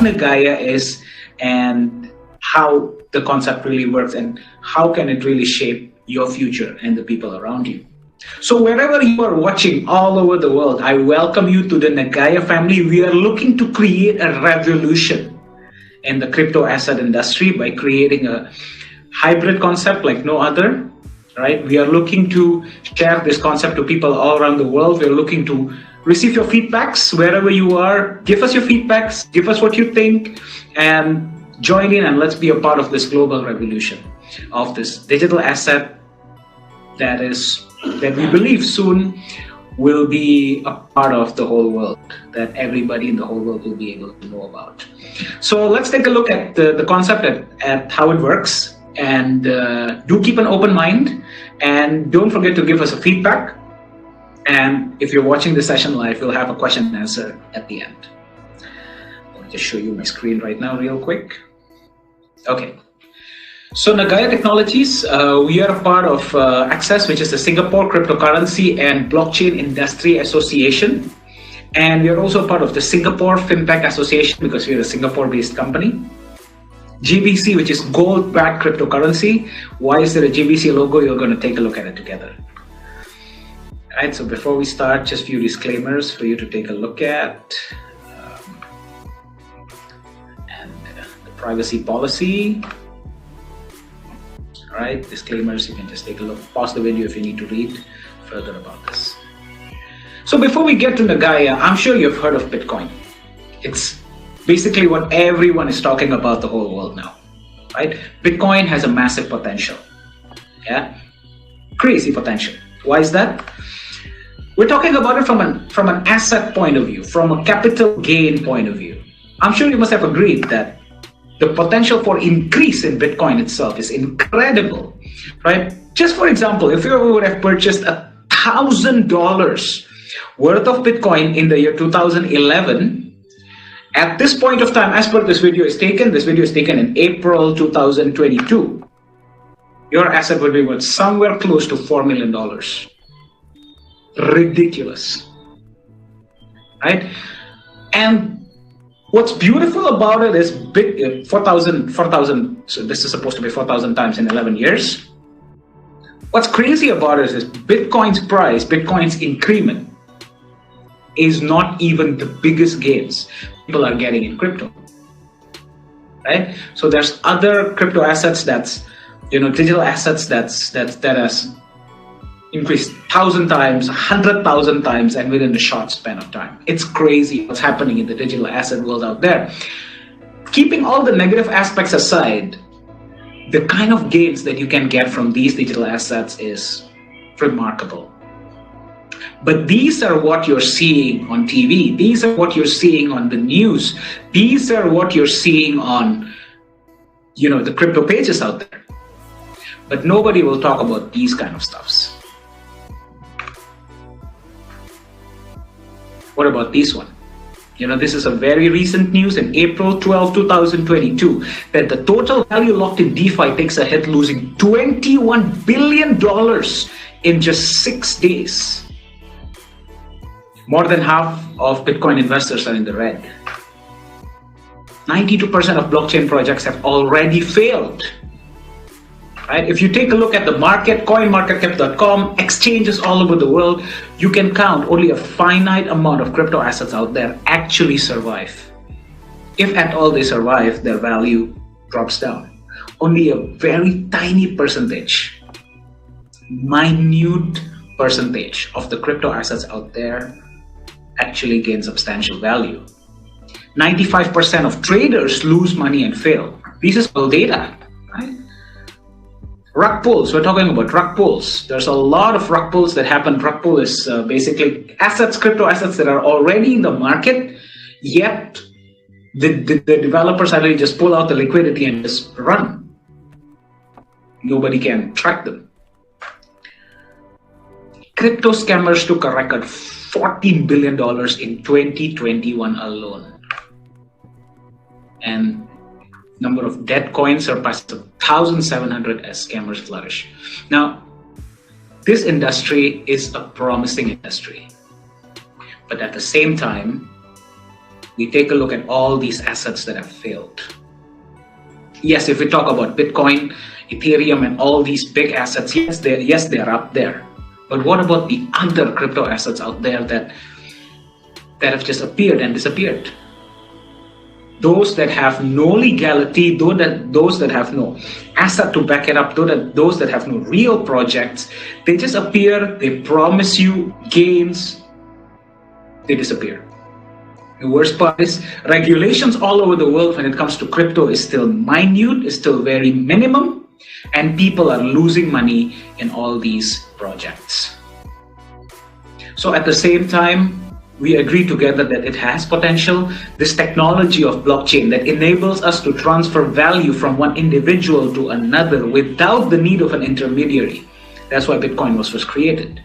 Nagaya is and how the concept really works and how can it really shape your future and the people around you. So wherever you are watching all over the world, I welcome you to the Nagaya family. We are looking to create a revolution in the crypto asset industry by creating a hybrid concept like no other, right? We are looking to share this concept to people all around the world. We are looking to receive your feedbacks wherever you are. Give us your feedbacks, give us what you think, and join in and let's be a part of this global revolution of this digital asset that we believe soon will be a part of the whole world, that everybody in the whole world will be able to know about. So let's take a look at the concept, at how it works, and do keep an open mind, and don't forget to give us a feedback. And if you're watching the session live, we'll have a question and answer at the end. Let me just show you my screen right now real quick. Okay. So Nagaya Technologies, we are a part of Access, which is the Singapore Cryptocurrency and Blockchain Industry Association. And we are also part of the Singapore FinTech Association because we are a Singapore-based company. GBC, which is gold-backed cryptocurrency. Why is there a GBC logo? You're going to take a look at it together. All right, so before we start, just a few disclaimers for you to take a look at. And the privacy policy. All right, disclaimers, you can just take a look, pause the video if you need to read further about this. So before we get to Nagaya, I'm sure you've heard of Bitcoin. It's basically what everyone is talking about the whole world now, right? Bitcoin has a massive potential, yeah? Crazy potential. Why is that? We're talking about it from an asset point of view, from a capital gain point of view. I'm sure you must have agreed that the potential for increase in Bitcoin itself is incredible, right? Just for example, if you would have purchased $1,000 worth of Bitcoin in the year 2011, at this point of time, as per this video is taken in April 2022, your asset would be worth somewhere close to $4 million. Ridiculous, right? And what's beautiful about it is 4,000, so this is supposed to be 4,000 times in 11 years. What's crazy about it is Bitcoin's price, Bitcoin's increment is not even the biggest gains people are getting in crypto, right? So there's other crypto assets that's, digital assets that has increased 1,000 times, 100,000 times, and within a short span of time. It's crazy what's happening in the digital asset world out there. Keeping all the negative aspects aside, the kind of gains that you can get from these digital assets is remarkable. But these are what you're seeing on TV. These are what you're seeing on the news. These are what you're seeing on, the crypto pages out there. But nobody will talk about these kind of stuffs. What about this one? This is a very recent news in April 12, 2022, that the total value locked in DeFi takes a hit, losing $21 billion in just 6 days. More than half of Bitcoin investors are in the red. 92% of blockchain projects have already failed. Right? If you take a look at the market, coinmarketcap.com, exchanges all over the world, you can count only a finite amount of crypto assets out there actually survive. If at all they survive, their value drops down. Only a very tiny percentage, minute percentage of the crypto assets out there actually gain substantial value. 95% of traders lose money and fail. This is all data, right? Rug pulls, we're talking about rug pulls. There's a lot of rug pulls that happen. Rug pull is basically assets, crypto assets that are already in the market, yet the developers suddenly just pull out the liquidity and just run. Nobody can track them. Crypto scammers took a record $14 billion in 2021 alone. And number of dead coins surpassed 1,700 as scammers flourish. Now, this industry is a promising industry, but at the same time, we take a look at all these assets that have failed. Yes, if we talk about Bitcoin, Ethereum, and all these big assets, yes, they're up there. But what about the other crypto assets out there that have just appeared and disappeared? Those that have no legality, those that have no asset to back it up, those that have no real projects, they just appear, they promise you gains, they disappear. The worst part is regulations all over the world when it comes to crypto is still minute, is still very minimum, and people are losing money in all these projects. So at the same time, we agree together that it has potential. This technology of blockchain that enables us to transfer value from one individual to another without the need of an intermediary. That's why Bitcoin was first created,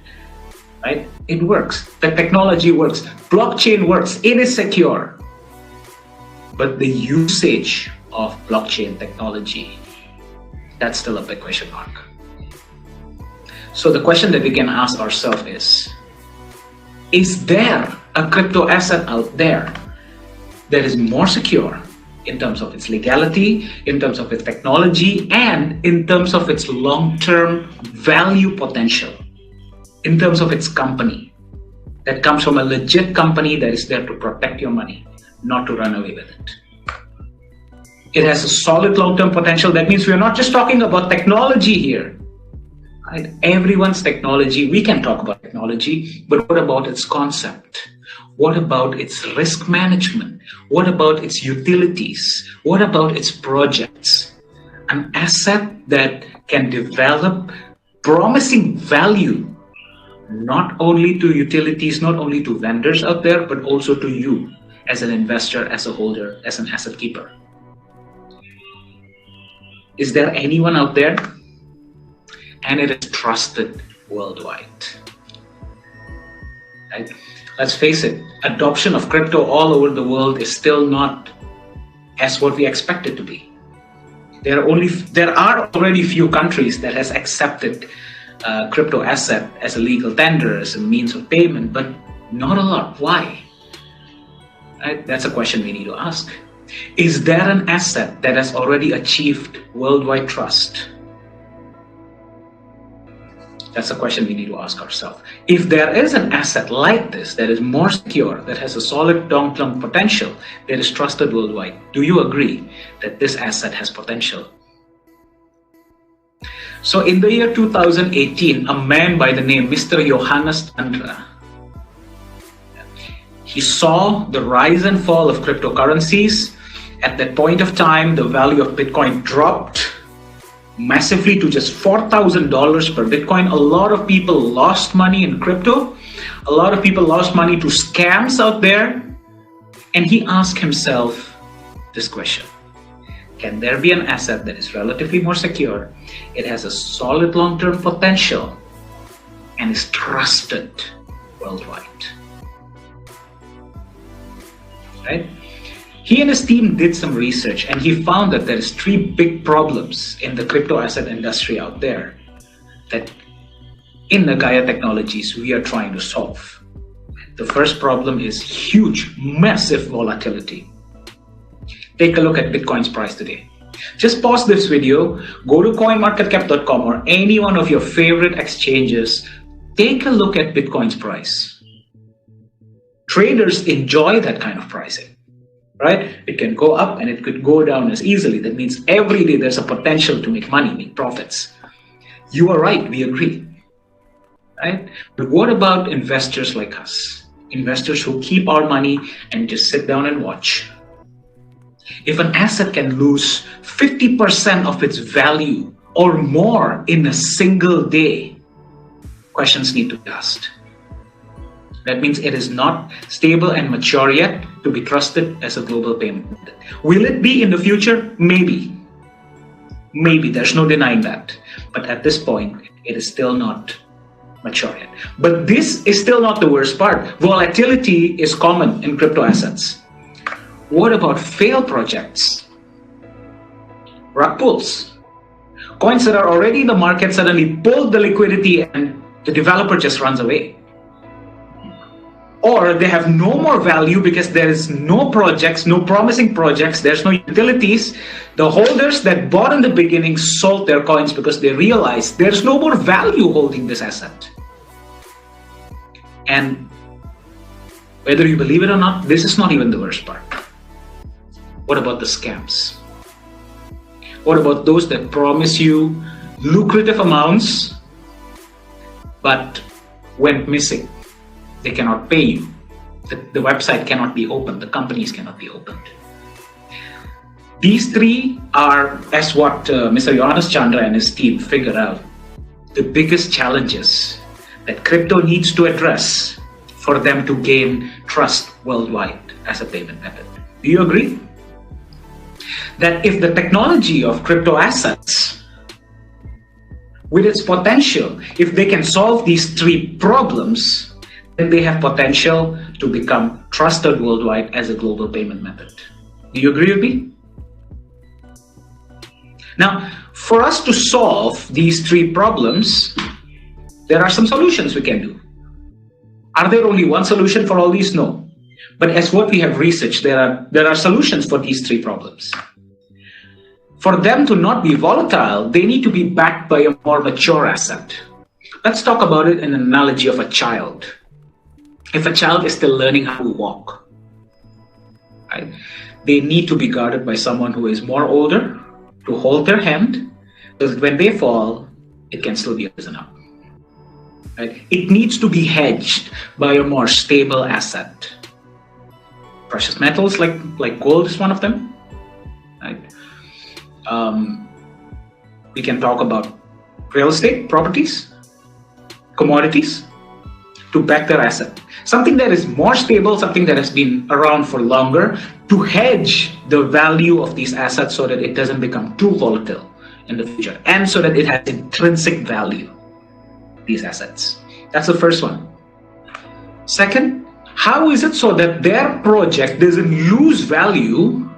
right? It works. The technology works. Blockchain works. It is secure. But the usage of blockchain technology, that's still a big question mark. So the question that we can ask ourselves is there a crypto asset out there that is more secure in terms of its legality, in terms of its technology, and in terms of its long-term value potential, in terms of its company, that comes from a legit company that is there to protect your money, not to run away with it? It has a solid long-term potential. That means we're not just talking about technology here. Right? Everyone's technology, we can talk about technology, but what about its concept? What about its risk management? What about its utilities? What about its projects? An asset that can develop promising value, not only to utilities, not only to vendors out there, but also to you as an investor, as a holder, as an asset keeper. Is there anyone out there? And it is trusted worldwide. Right? Let's face it, adoption of crypto all over the world is still not as what we expect it to be. There are already few countries that has accepted crypto asset as a legal tender, as a means of payment, but not a lot. Why? Right? That's a question we need to ask. Is there an asset that has already achieved worldwide trust? That's a question we need to ask ourselves. If there is an asset like this that is more secure, that has a solid long-term potential, that is trusted worldwide, do you agree that this asset has potential? So in the year 2018, a man by the name Mr. Johannes Chandra, he saw the rise and fall of cryptocurrencies. At that point of time, the value of Bitcoin dropped massively to just $4,000 per Bitcoin. A lot of people lost money in crypto. A lot of people lost money to scams out there. And he asked himself this question: can there be an asset that is relatively more secure, it has a solid long-term potential, and is trusted worldwide? Right? He and his team did some research, and he found that there's three big problems in the crypto asset industry out there that in Nagaya Technologies we are trying to solve. The first problem is huge, massive volatility. Take a look at Bitcoin's price today. Just pause this video, go to coinmarketcap.com or any one of your favorite exchanges, take a look at Bitcoin's price. Traders enjoy that kind of pricing. Right? It can go up and it could go down as easily. That means every day there's a potential to make money, make profits. You are right, we agree. Right? But what about investors like us? Investors who keep our money and just sit down and watch. If an asset can lose 50% of its value or more in a single day, questions need to be asked. That means it is not stable and mature yet to be trusted as a global payment method. Will it be in the future? Maybe. Maybe, there's no denying that. But at this point, it is still not mature yet. But this is still not the worst part. Volatility is common in crypto assets. What about failed projects? Rug pulls. Coins that are already in the market suddenly pull the liquidity and the developer just runs away. or they have no more value because there is no projects, no promising projects, there's no utilities. The holders that bought in the beginning sold their coins because they realized there's no more value holding this asset. And whether you believe it or not, this is not even the worst part. What about the scams? What about those that promise you lucrative amounts but went missing? They cannot pay you. The website cannot be opened. The companies cannot be opened. These three are, as what Mr. Johannes Chandra and his team figured out, the biggest challenges that crypto needs to address for them to gain trust worldwide as a payment method. Do you agree? That if the technology of crypto assets, with its potential, if they can solve these three problems, then they have potential to become trusted worldwide as a global payment method. Do you agree with me? Now, for us to solve these three problems, there are some solutions we can do. Are there only one solution for all these? No. But as what we have researched, there are solutions for these three problems. For them to not be volatile, they need to be backed by a more mature asset. Let's talk about it in an analogy of a child. If a child is still learning how to walk, right, they need to be guarded by someone who is more older to hold their hand, because when they fall, it can still be risen up. Right? It needs to be hedged by a more stable asset. Precious metals like gold is one of them. Right? We can talk about real estate, properties, commodities to back their asset. Something that is more stable, something that has been around for longer, to hedge the value of these assets so that it doesn't become too volatile in the future, and so that it has intrinsic value, these assets. That's the first one. Second, how is it so that their project doesn't lose value,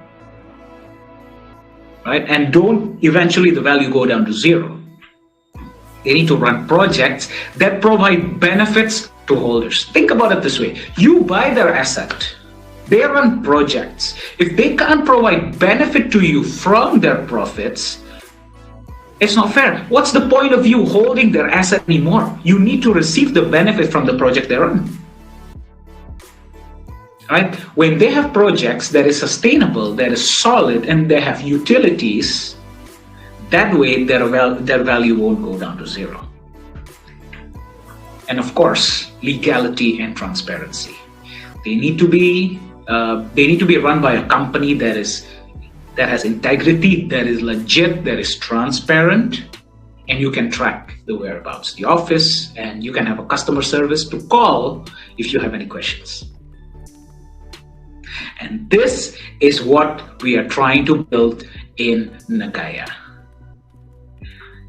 right, and don't eventually the value go down to zero? They need to run projects that provide benefits to holders. Think about it this way. You buy their asset. They run projects. If they can't provide benefit to you from their profits, it's not fair. What's the point of you holding their asset anymore? You need to receive the benefit from the project they run. Right? When they have projects that is sustainable, that is solid, and they have utilities, that way their value won't go down to zero. And of course, legality and transparency. They need to be run by a company that has integrity, that is legit, that is transparent, and you can track the whereabouts, the office, and you can have a customer service to call if you have any questions. And this is what we are trying to build in Nagaya.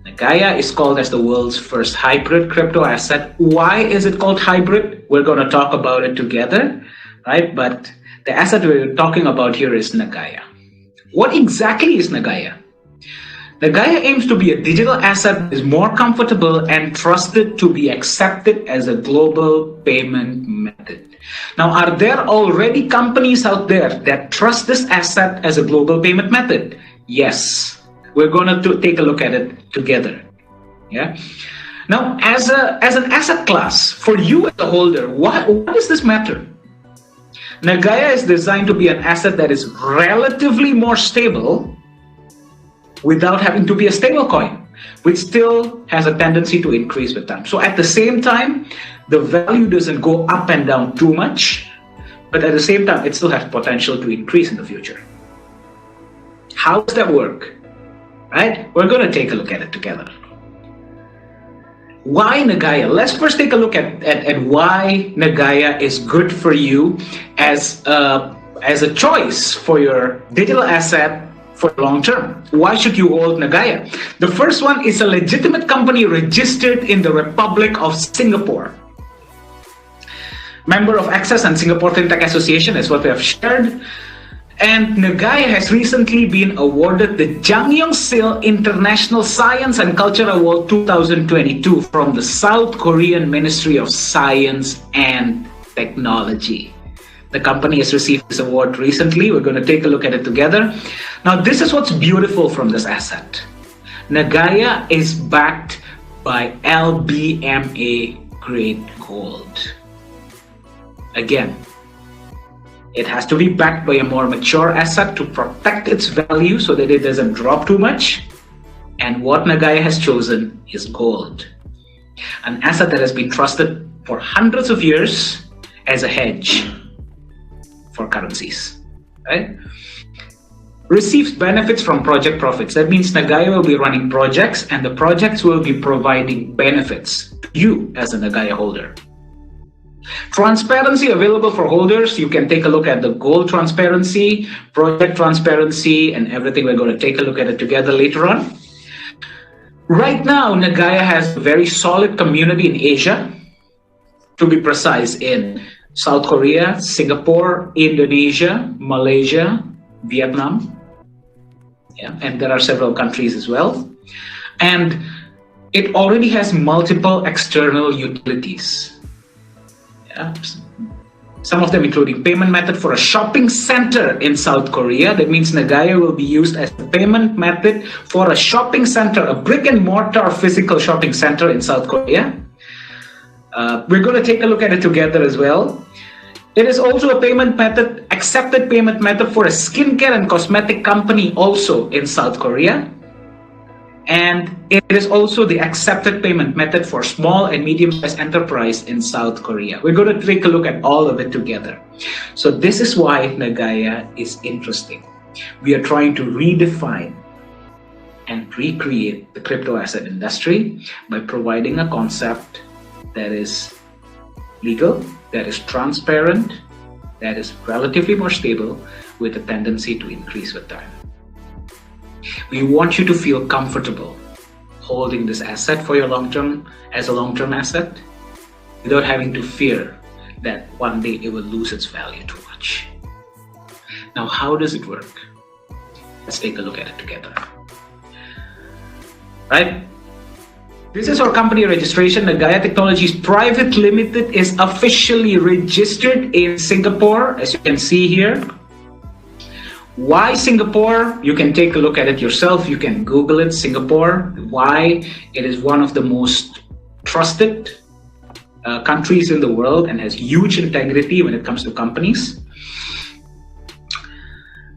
Nagaya is called as the world's first hybrid crypto asset. Why is it called hybrid? We're going to talk about it together, right? But the asset we're talking about here is Nagaya. What exactly is Nagaya? Nagaya aims to be a digital asset that is more comfortable and trusted to be accepted as a global payment method. Now, are there already companies out there that trust this asset as a global payment method? Yes. We're going to take a look at it together. Yeah. Now, as an asset class, for you as a holder, why does this matter? Nagaya is designed to be an asset that is relatively more stable without having to be a stable coin, which still has a tendency to increase with time. So at the same time, the value doesn't go up and down too much, but at the same time, it still has potential to increase in the future. How does that work? Right? We're going to take a look at it together. Why Nagaya? Let's first take a look at why Nagaya is good for you as a choice for your digital asset for long term. Why should you hold Nagaya? The first one is a legitimate company registered in the Republic of Singapore. Member of Access and Singapore FinTech Association is what we have shared. And Nagaya has recently been awarded the Jang Yong-sil International Science and Culture Award 2022 from the South Korean Ministry of Science and technology. The company has received this award recently. We're going to take a look at it together. Now, this is what's beautiful from this asset. Nagaya is backed by LBMA grade gold. Again, it has to be backed by a more mature asset to protect its value so that it doesn't drop too much. And what Nagaya has chosen is gold, an asset that has been trusted for hundreds of years as a hedge for currencies, right? Receives benefits from project profits. That means Nagaya will be running projects and the projects will be providing benefits to you as a Nagaya holder. Transparency available for holders. You can take a look at the gold transparency, project transparency, and everything. We're going to take a look at it together later on. Right now, Nagaya has a very solid community in Asia, to be precise, in South Korea, Singapore, Indonesia, Malaysia, Vietnam. Yeah, and there are several countries as well. And it already has multiple external utilities. Yeah. Some of them including payment method for a shopping center in South Korea. That means Nagaya will be used as a payment method for a shopping center, a brick and mortar physical shopping center in South Korea. We're going to take a look at it together as well. It is also a payment method, accepted payment method for a skincare and cosmetic company also in South Korea. And it is also the accepted payment method for small and medium-sized enterprise in South Korea. We're going to take a look at all of it together. So this is why Nagaya is interesting. We are trying to redefine and recreate the crypto asset industry by providing a concept that is legal, that is transparent, that is relatively more stable, with a tendency to increase with time. We want you to feel comfortable holding this asset for your long-term, as a long-term asset, without having to fear that one day it will lose its value too much. Now, how does it work? Let's take a look at it together. Right? This is our company registration. Nagaya Technologies Private Limited is officially registered in Singapore, as you can see here. Why Singapore? You can take a look at it yourself. You can Google it, Singapore. Why? It is one of the most trusted countries in the world and has huge integrity when it comes to companies.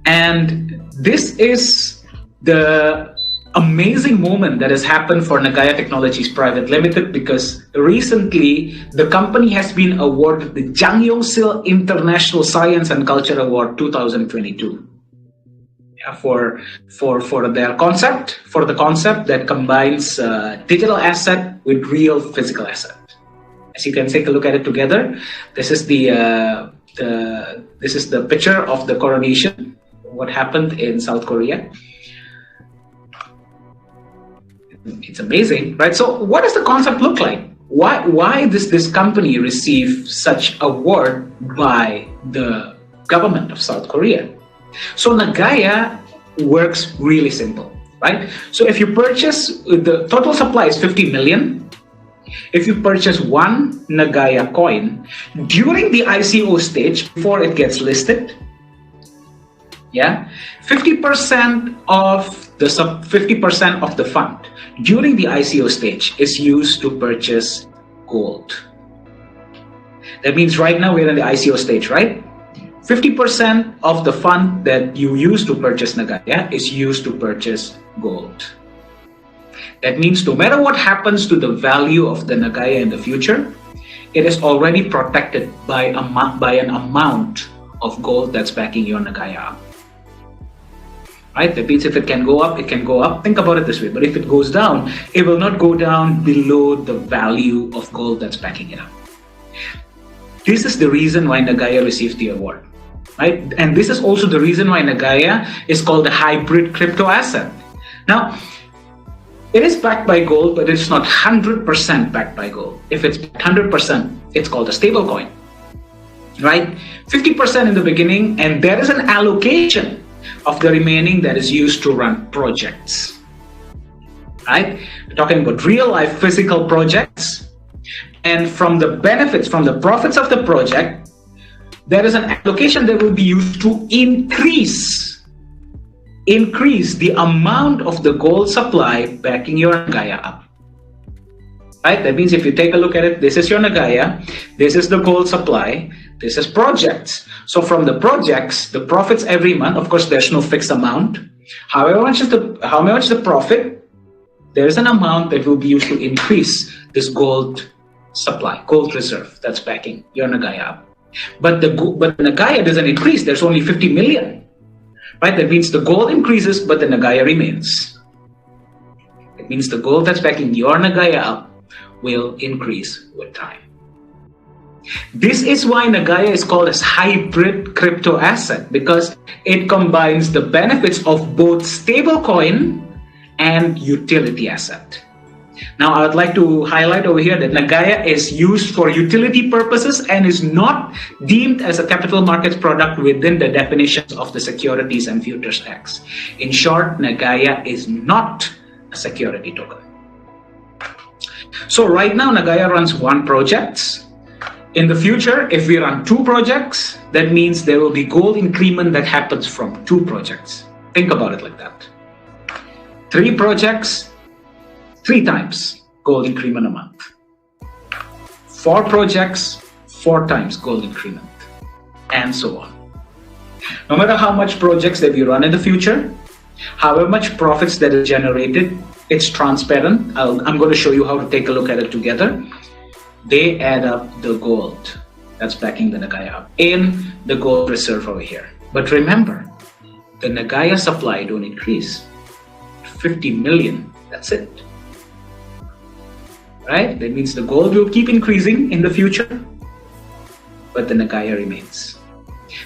And this is the amazing moment that has happened for Nagaya Technologies Private Limited, because recently the company has been awarded the Jang Yong-sil International Science and Culture Award 2022 for their concept, for the concept that combines digital asset with real physical asset. As you can take a look at it together, this is the picture of the coronation, what happened in South Korea. It's amazing, right? So what does the concept look like? Why does this company receive such award by the government of South Korea? So Nagaya works really simple, right? So if you purchase, the total supply is 50 million. If you purchase one Nagaya coin during the ICO stage, before it gets listed, yeah, 50% of the fund during the ICO stage is used to purchase gold. That means right now we're in the ICO stage, right? 50% of the fund that you use to purchase Nagaya is used to purchase gold. That means no matter what happens to the value of the Nagaya in the future, it is already protected by an amount of gold that's backing your Nagaya up. Right? That means if it can go up, it can go up. Think about it this way. But if it goes down, it will not go down below the value of gold that's backing it up. This is the reason why Nagaya received the award. Right? And this is also the reason why Nagaya is called a hybrid crypto asset. Now, it is backed by gold, but it's not 100% backed by gold. If it's 100%, it's called a stable coin. Right? 50% in the beginning, and there is an allocation of the remaining that is used to run projects. Right? We're talking about real life physical projects. And from the benefits, from the profits of the project, there is an allocation that will be used to increase the amount of the gold supply backing your Nagaya up. Right? That means if you take a look at it, this is your Nagaya, this is the gold supply, this is projects. So from the projects, the profits every month, of course, there's no fixed amount. However much the profit, there is an amount that will be used to increase this gold supply, gold reserve that's backing your Nagaya up. But the Nagaya doesn't increase. There's only 50 million. Right? That means the gold increases, but the Nagaya remains. It means the gold that's backing your Nagaya up will increase with time. This is why Nagaya is called as hybrid crypto asset, because it combines the benefits of both stablecoin and utility asset. Now, I would like to highlight over here that Nagaya is used for utility purposes and is not deemed as a capital markets product within the definitions of the Securities and Futures Acts. In short, Nagaya is not a security token. So right now, Nagaya runs one project. In the future, if we run two projects, that means there will be gold increment that happens from two projects. Think about it like that. 3 projects, 3 times gold increment a month. 4 projects, 4 times gold increment, and so on. No matter how much projects that we run in the future, however much profits that is generated, it's transparent. I'm going to show you how to take a look at it together. They add up the gold that's backing the Nagaya up in the gold reserve over here. But remember, the Nagaya supply don't increase. 50 million, that's it. Right? That means the gold will keep increasing in the future, but the Nagaya remains.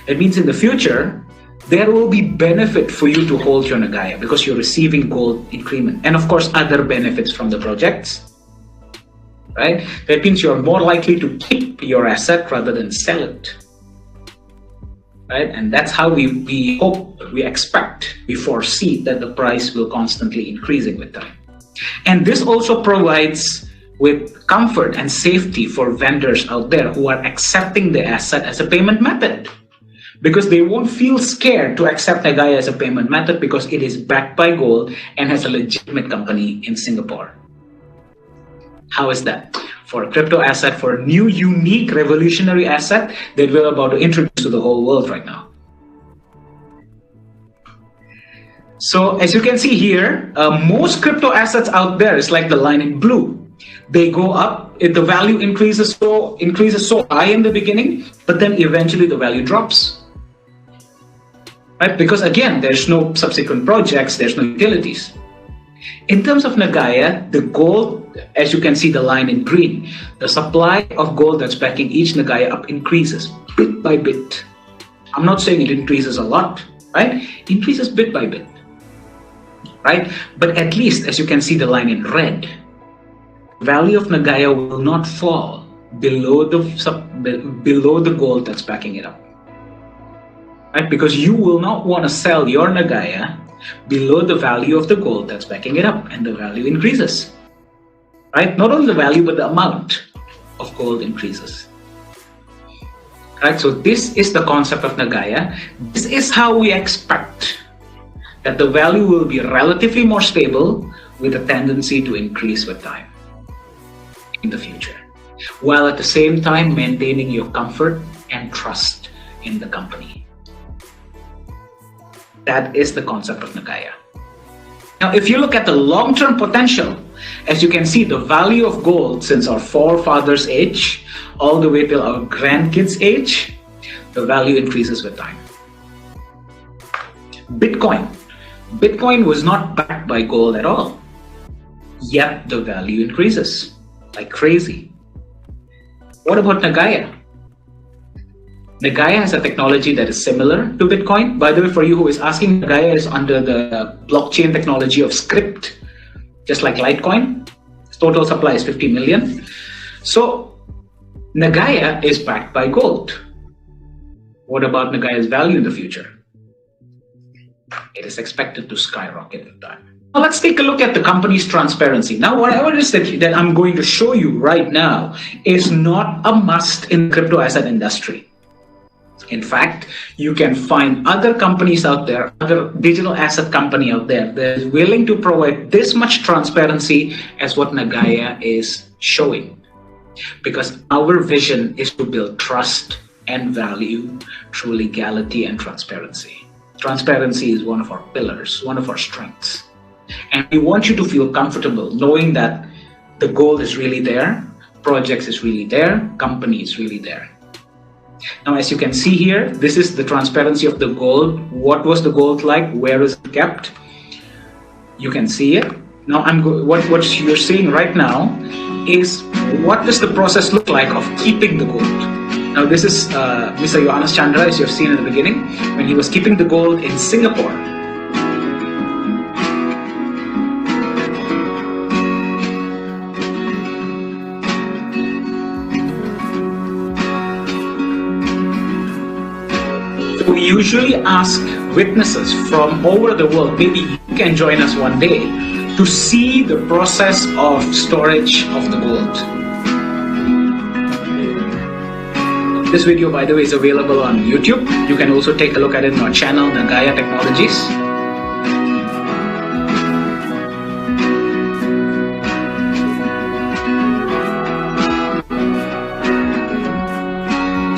That means in the future, there will be benefit for you to hold your Nagaya because you're receiving gold increment. And of course, other benefits from the projects. Right? That means you're more likely to keep your asset rather than sell it. Right? And that's how we hope, we expect, we foresee that the price will constantly increasing with time. And this also provides with comfort and safety for vendors out there who are accepting the asset as a payment method, because they won't feel scared to accept Nagaya as a payment method because it is backed by gold and has a legitimate company in Singapore. How is that? For a crypto asset, for a new, unique, revolutionary asset that we're about to introduce to the whole world right now. So as you can see here, most crypto assets out there is like the line in blue. They go up, the value increases so high in the beginning, but then eventually the value drops. Right? Because again, there's no subsequent projects, there's no utilities. In terms of Nagaya, the gold, as you can see the line in green, the supply of gold that's backing each Nagaya up increases bit by bit. I'm not saying it increases a lot, right? It increases bit by bit, right? But at least, as you can see the line in red, the value of Nagaya will not fall below the gold that's backing it up, right? Because you will not want to sell your Nagaya below the value of the gold that's backing it up, and the value increases. Right? Not only the value, but the amount of gold increases. Right? So this is the concept of Nagaya. This is how we expect that the value will be relatively more stable with a tendency to increase with time in the future, while at the same time maintaining your comfort and trust in the company. That is the concept of Nagaya. Now, if you look at the long-term potential, as you can see, the value of gold since our forefathers' age all the way till our grandkids' age, the value increases with time. Bitcoin was not backed by gold at all, yet the value increases like crazy. What about Nagaya? Nagaya has a technology that is similar to Bitcoin. By the way, for you who is asking, Nagaya is under the blockchain technology of script, just like Litecoin. Total supply is 50 million. So Nagaya is backed by gold. What about Nagaya's value in the future? It is expected to skyrocket with time. Now let's take a look at the company's transparency. Now, whatever it is that I'm going to show you right now is not a must in the crypto asset industry. In fact, you can find other companies out there, other digital asset company out there that is willing to provide this much transparency as what Nagaya is showing. Because our vision is to build trust and value through legality and transparency. Transparency is one of our pillars, one of our strengths. And we want you to feel comfortable knowing that the gold is really there, projects is really there, company is really there. Now, as you can see here, this is the transparency of the gold. What was the gold like? Where is it kept? You can see it. Now, what you're seeing right now is what does the process look like of keeping the gold. Now, this is Mr. Johannes Chandra, as you have seen in the beginning, when he was keeping the gold in Singapore. We usually ask witnesses from over the world, maybe you can join us one day, to see the process of storage of the gold. This video, by the way, is available on YouTube. You can also take a look at it on our channel, Nagaya Technologies.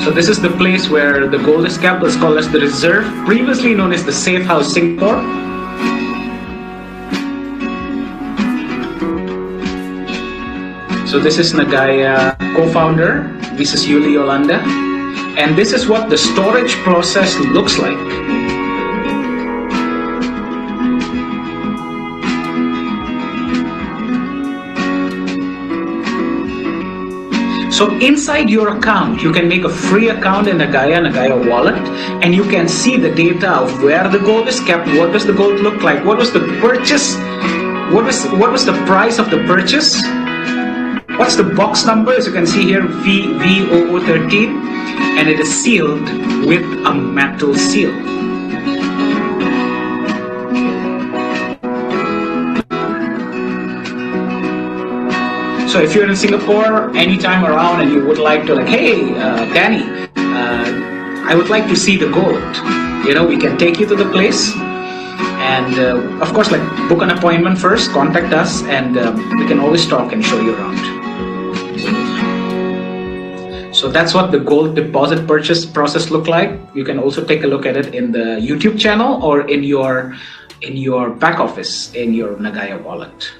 So this is the place where the gold is kept. It's called as the reserve, previously known as the Safe House Singapore. So this is Nagaya co-founder, this is Yuli Yolanda, and this is what the storage process looks like. So inside your account, you can make a free account in Nagaya wallet, and you can see the data of where the gold is kept, what does the gold look like, what was the purchase, what was the price of the purchase, what's the box number, as you can see here, VV0013, and it is sealed with a metal seal. So if you're in Singapore anytime around and you would like to hey, Danny, I would like to see the gold. We can take you to the place. And of course, book an appointment first, contact us, and we can always talk and show you around. So that's what the gold deposit purchase process look like. You can also take a look at it in the YouTube channel or in your back office in your Nagaya wallet.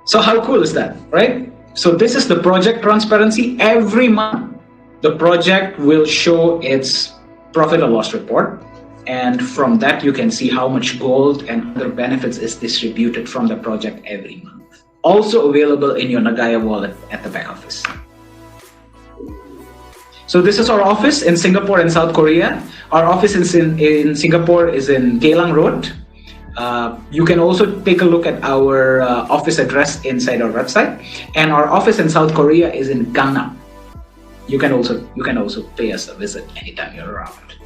So how cool is that, right? So this is the project transparency. Every month, the project will show its profit or loss report. And from that, you can see how much gold and other benefits is distributed from the project every month. Also available in your Nagaya wallet at the back office. So this is our office in Singapore and South Korea. Our office in Singapore is in Geylang Road. You can also take a look at our office address inside our website, and our office in South Korea is in Gangnam. You can also pay us a visit anytime you're around.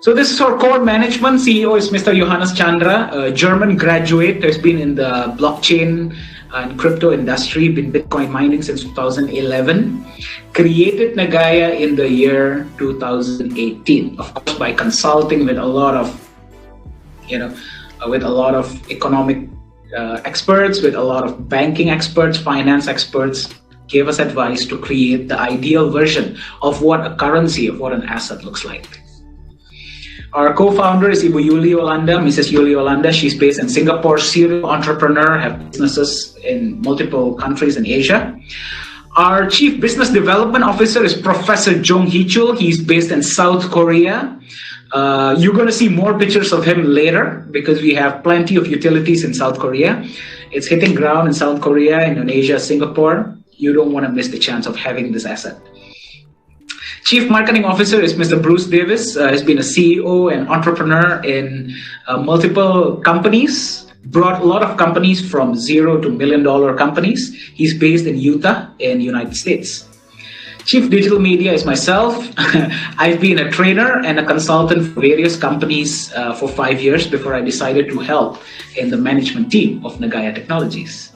So this is our core management. CEO is Mr. Johannes Chandra, a German graduate, has been in the blockchain and crypto industry, been Bitcoin mining since 2011. Created Nagaya in the year 2018, of course, by consulting with a lot of economic experts, with a lot of banking experts, finance experts, gave us advice to create the ideal version of what a currency, of what an asset looks like. Our co-founder is Ibu Yuli Yolanda, Mrs. Yuli Yolanda. She's based in Singapore, serial entrepreneur, have businesses in multiple countries in Asia. Our Chief Business Development Officer is Professor Jong Hee-chul. He's based in South Korea. You're going to see more pictures of him later because we have plenty of utilities in South Korea. It's hitting ground in South Korea, Indonesia, Singapore. You don't want to miss the chance of having this asset. Chief Marketing Officer is Mr. Bruce Davis. He's been a CEO and entrepreneur in multiple companies, brought a lot of companies from $0 to $1 million companies. He's based in Utah in the United States. Chief Digital Media is myself. I've been a trainer and a consultant for various companies for 5 years before I decided to help in the management team of Nagaya Technologies.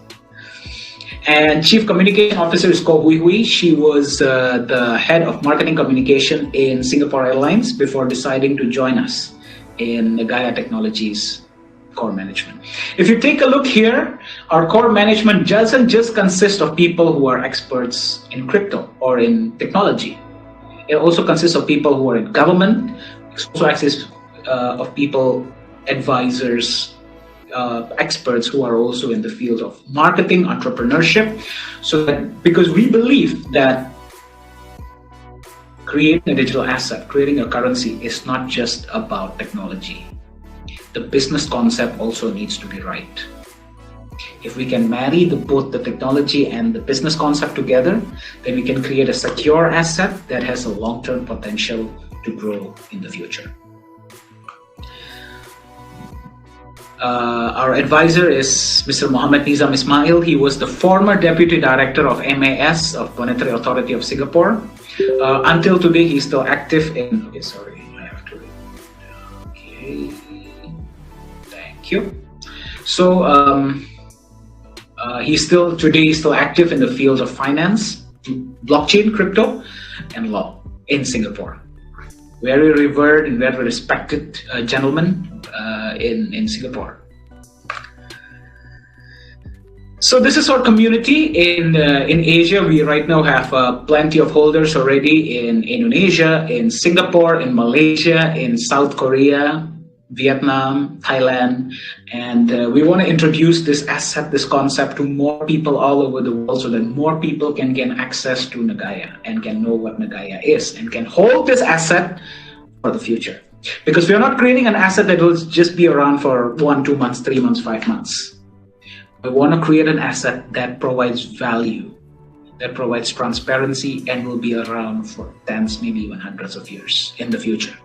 And Chief Communication Officer is Ko Hui Hui. She was the head of marketing communication in Singapore Airlines before deciding to join us in Nagaya Technologies core management. If you take a look here, our core management doesn't just consist of people who are experts in crypto or in technology. It also consists of people who are in government. It also consists of people, advisors, experts who are also in the field of marketing, entrepreneurship. So that, because we believe that creating a digital asset, creating a currency is not just about technology. The business concept also needs to be right. If we can marry both the technology and the business concept together, then we can create a secure asset that has a long-term potential to grow in the future. Our advisor is Mr. Mohammed Nizam Ismail. He was the former Deputy Director of MAS of Monetary Authority of Singapore. Until today, he's still active in... Okay, sorry, I have to read. Okay, thank you. So he's still active in the fields of finance, blockchain, crypto, and law in Singapore. Very revered and very respected gentleman in Singapore. So this is our community in Asia. We right now have plenty of holders already in Indonesia, in Singapore, in Malaysia, in South Korea, Vietnam, Thailand, and we want to introduce this asset, this concept to more people all over the world so that more people can gain access to Nagaya and can know what Nagaya is and can hold this asset for the future. Because we are not creating an asset that will just be around for 1, 2 months, 3 months, 5 months. We want to create an asset that provides value, that provides transparency, and will be around for tens, maybe even hundreds of years in the future.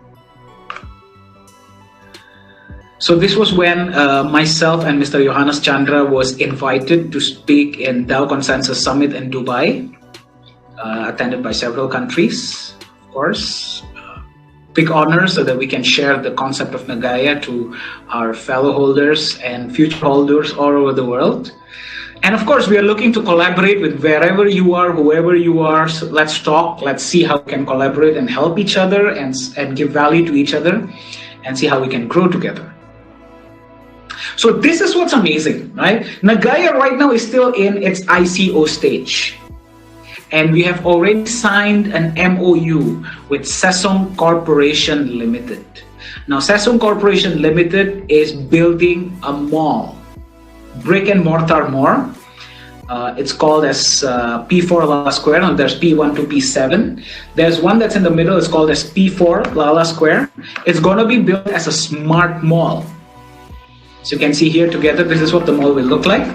So this was when myself and Mr. Johannes Chandra was invited to speak in Dow Consensus Summit in Dubai, attended by several countries, of course. Big honor so that we can share the concept of Nagaya to our fellow holders and future holders all over the world. And of course, we are looking to collaborate with wherever you are, whoever you are. So let's talk, let's see how we can collaborate and help each other and give value to each other and see how we can grow together. So this is what's amazing, right? Nagaya right now is still in its ICO stage. And we have already signed an MOU with Sesong Corporation Limited. Now, Sesong Corporation Limited is building a mall, brick and mortar mall. It's called as P4 Lala Square. Now, there's P1 to P7. There's one that's in the middle. It's called as P4 Lala Square. It's going to be built as a smart mall. So you can see here together, this is what the mall will look like.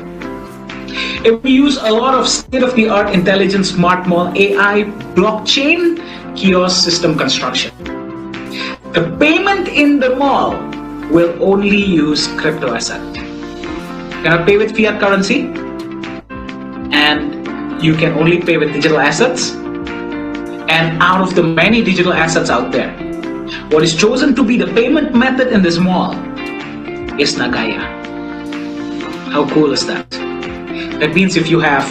If we use a lot of state-of-the-art intelligent smart mall AI blockchain kiosk system construction. The payment in the mall will only use crypto asset. You cannot pay with fiat currency, and you can only pay with digital assets. And out of the many digital assets out there, what is chosen to be the payment method in this mall is Nagaya. How cool is that? That means if you have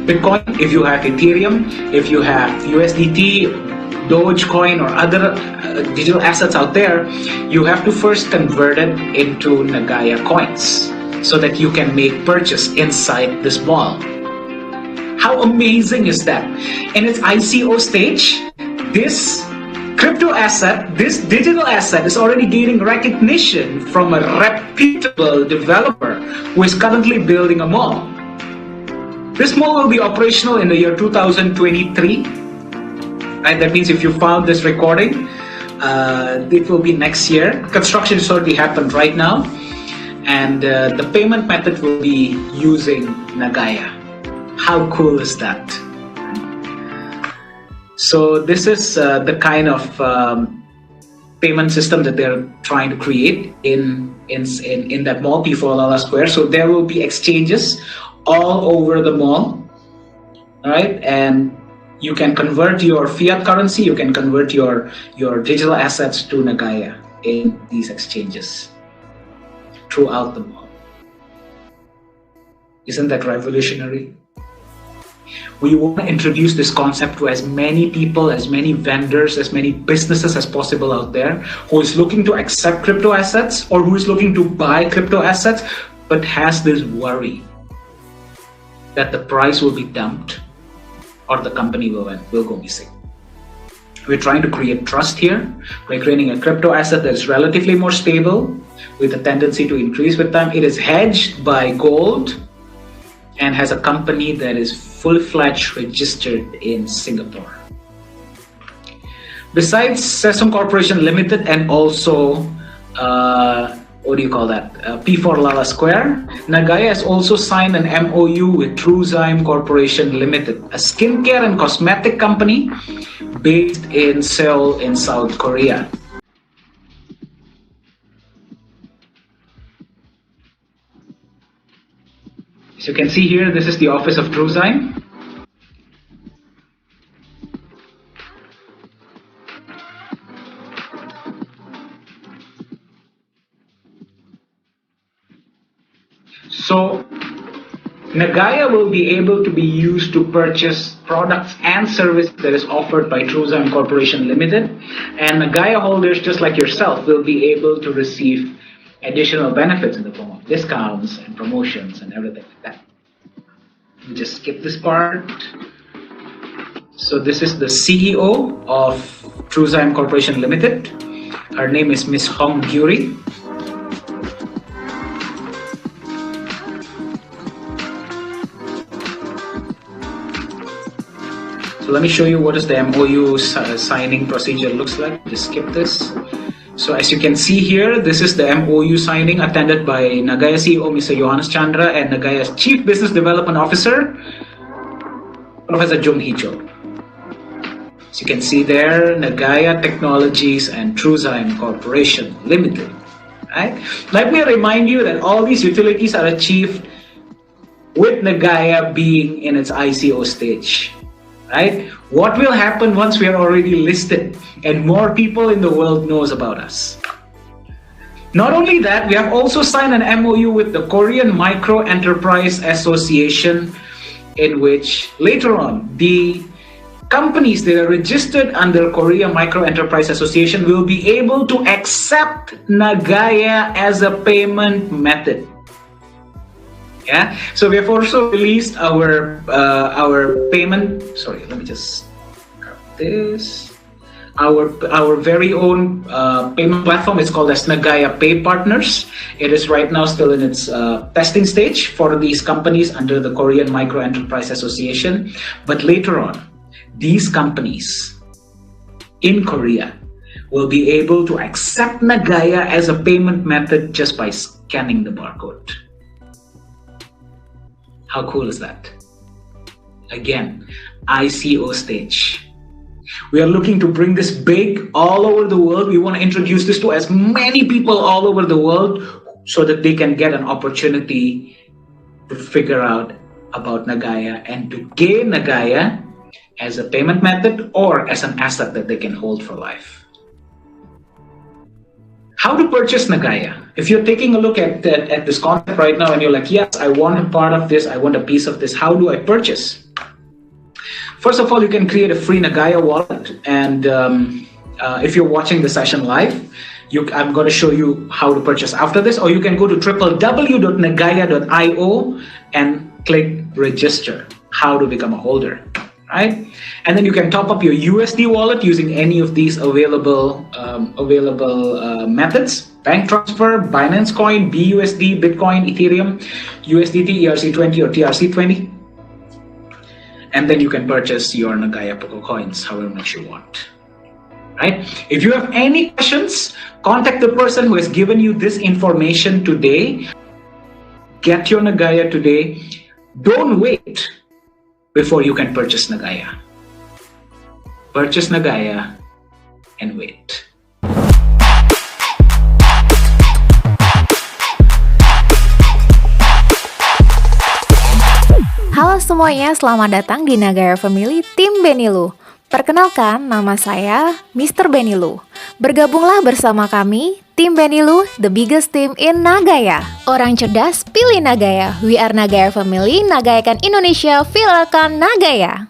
Bitcoin, if you have Ethereum, if you have USDT, Dogecoin, or other digital assets out there, you have to first convert it into Nagaya coins so that you can make purchase inside this mall. How amazing is that? In its ICO stage, this crypto asset, this digital asset is already gaining recognition from a reputable developer who is currently building a mall. This mall will be operational in the year 2023. Right? That means if you found this recording, it will be next year. Construction has already happened right now. And the payment method will be using Nagaya. How cool is that? So this is the kind of payment system that they're trying to create in that mall, P4 Lala Square. So there will be exchanges all over the mall, all right? And You can convert your fiat currency, you can convert your digital assets to Nagaya in these exchanges throughout the world. Isn't that revolutionary? We want to introduce this concept to as many people, as many vendors, as many businesses as possible out there who is looking to accept crypto assets or who is looking to buy crypto assets but has this worry that the price will be dumped or the company will go missing. We're trying to create trust here. We're creating a crypto asset that is relatively more stable with a tendency to increase with time. It is hedged by gold and has a company that is full-fledged registered in Singapore. Besides Sesong Corporation Limited and also P4 Lala Square, Nagaya has also signed an MOU with TrueZyme Corporation Limited, a skincare and cosmetic company based in Seoul in South Korea. As you can see here, this is the office of TrueZyme. So Nagaya will be able to be used to purchase products and services that is offered by TrueZyme Corporation Limited, and Nagaya holders just like yourself will be able to receive additional benefits in the form of discounts and promotions and everything like that. Let me just skip this part. So this is the CEO of TrueZyme Corporation Limited. Her name is Miss Hong Gyuri. So let me show you what is the MOU signing procedure looks like. Just skip this. So as you can see here, this is the MOU signing attended by Nagaya CEO Mr. Johannes Chandra and Nagaya's Chief Business Development Officer, Professor Jung Hee-cho. As you can see there, Nagaya Technologies and TrueZyme Corporation Limited. Right? Let me remind you that all these utilities are achieved with Nagaya being in its ICO stage. Right? What will happen once we are already listed and more people in the world knows about us? Not only that, we have also signed an MOU with the Korean Micro Enterprise Association, in which later on the companies that are registered under Korea Micro Enterprise Association will be able to accept Nagaya as a payment method. Yeah, so we have also released our payment. Sorry, let me just grab this. Our very own payment platform is called as Nagaya Pay Partners. It is right now still in its testing stage for these companies under the Korean Micro Enterprise Association. But later on, these companies in Korea will be able to accept Nagaya as a payment method just by scanning the barcode. How cool is that? Again, ICO stage. We are looking to bring this big all over the world. We want to introduce this to as many people all over the world so that they can get an opportunity to figure out about Nagaya and to gain Nagaya as a payment method or as an asset that they can hold for life. How to purchase Nagaya? If you're taking a look at this concept right now and you're like, yes, I want a part of this, I want a piece of this, how do I purchase? First of all, you can create a free Nagaya wallet. And if you're watching the session live, I'm going to show you how to purchase after this, or you can go to www.nagaya.io and click register, how to become a holder. Right? And then you can top up your USD wallet using any of these available methods: bank transfer, Binance Coin, BUSD, Bitcoin, Ethereum, USDT, ERC20 or TRC20. And then you can purchase your Nagaya Poco coins however much you want. Right? If you have any questions, contact the person who has given you this information today. Get your Nagaya today. Don't wait before you can purchase Nagaya. Purchase Nagaya and wait. Halo semuanya, selamat datang di Nagaya Family Tim Benilu. Perkenalkan, nama saya Mr. Benilu. Bergabunglah bersama kami, Tim Benilu, the biggest team in Nagaya. Orang cerdas, pilih Nagaya. We are Nagaya Family, nagayakan Indonesia, silahkan Nagaya.